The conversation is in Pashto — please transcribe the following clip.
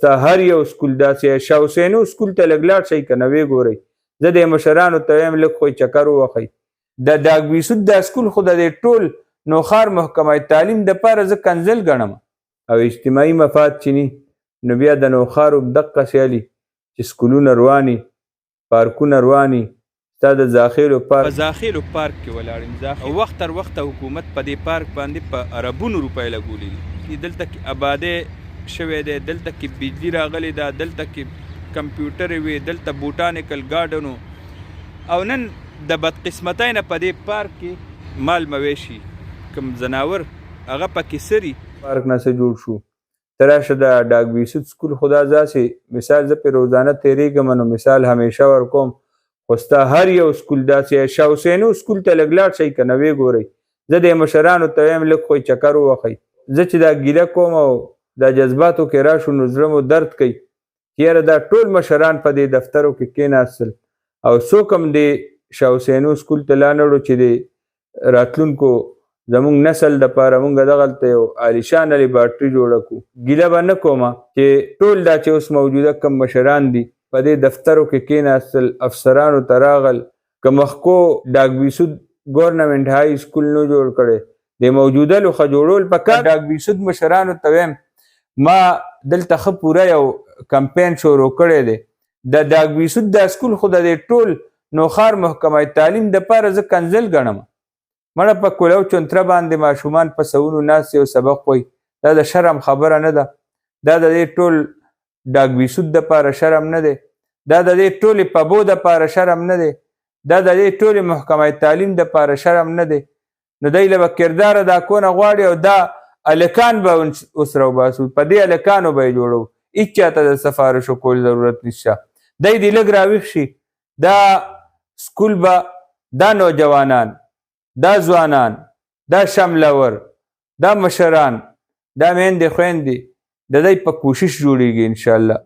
ستا هر یو سکول داسې شاه حسینو سکول ته لږ لاړ شئ که نه ویې ګورئ. زه د مشرانو ته وایم لږ خو چکر ووهئ. د داګویسود دا سکول خو د دې ټول نوښار محکمه تعلیم دپاره زه کنځل ګڼم. او اجتماعي مفاد چې ني نو بیا د نوښارو دقسې هلي چې سکولونه رواني، پارکونه رواني. ستا د زاخیلو پارک په زاخیلو پارک کې ولاړ یم. وخت تر وخته حکومت په دې پارک باندې په اربونو روپۍ لګولي دي. دلته کې آبادی شوی دی، دلته کې بجلی راغلی ده، دلته کې کمپیوټر وي، دلته بوټانیکل ګارډن و. او نن د بدقسمتۍ نه په دې پارک کې مال مویشي کوم ځناور هغه پکې سري. پارک نه څه جوړ شو. ته راشه د ډاګویسود سکول خو دا داسې مثال زه پرې روزانه تېرېږم نو مثال همیشه ورکوم. خو ستا هر یو سکول داسې شاه حسینو سکول ته لږ لاړ شئ که نه ویې ګورئ. زه د مشرانو ته وایم لږ خو چکر ووهئ. زه چې دا ګیله کوم او دا جذباتو کې راشو نو زړه مو درد کوي چې یاره دا ټول مشران په دې دفترو کې کېناستل او څوک هم د شاه حسینو سکول ته لا نړو چې د راتلونکو زمونږ نسل دپاره مونږ دغلته یو عالیشانه لیبارټري جوړه کړو. ګیله به نه کومه چې ټول دا چې اوس موجوده کم مشران دي په دې دفترو کې کېناستل، افسرانو ته راغل. که مخکو ډاګویسود ګورنمنټ های سکول نه جوړ کړی د موجوده لوښه جوړول پکار. ډاګویسود مشرانو ته وایم ما دلته ښه پوره یو کمپین شروع کړی دی. د ډاګویسود دا سکول خو د دې ټول نوښار محکمه تعلیم دپاره زه کنځل ګڼم. مړه په کولو چونتره باندې ماشومان په سوونو ناست یو سبق وایي. دا د شرم خبره نه ده. دا د دې ټول ډاګویسود دپاره شرم نه دی. دا د دې ټولې پبو دپاره شرم نه دی. دا د دې ټولې محکمه تعلیم دپاره شرم نه دی. نو دی له به کردار ادا کونه غواړي او دا هلکان به اوس راوباسو، په دې هلکانو به یې جوړو. هېڅ چاته د سفارشو کول ضرورت نشته. دی دې لږ راویښ شي. دا سکول به دا نوجوانان، دا ځوانان، دا شملور، دا مشران، دا میندې خویندې د دی په کوشش جوړیږي انشاءالله.